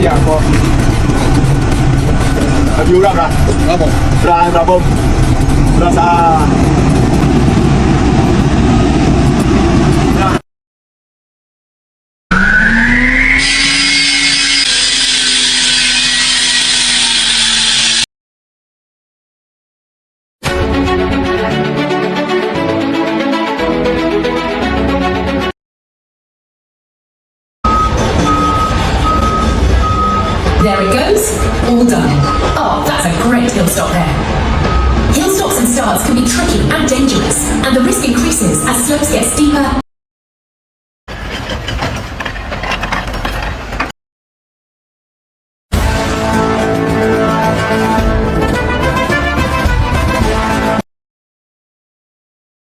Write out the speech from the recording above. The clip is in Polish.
อย่างพออยู่รับนะครับผมระบบrasa There it goes, all done. Oh, that's a great hill stop there. Hill stops and starts can be tricky and dangerous, and the risk increases as slopes get steeper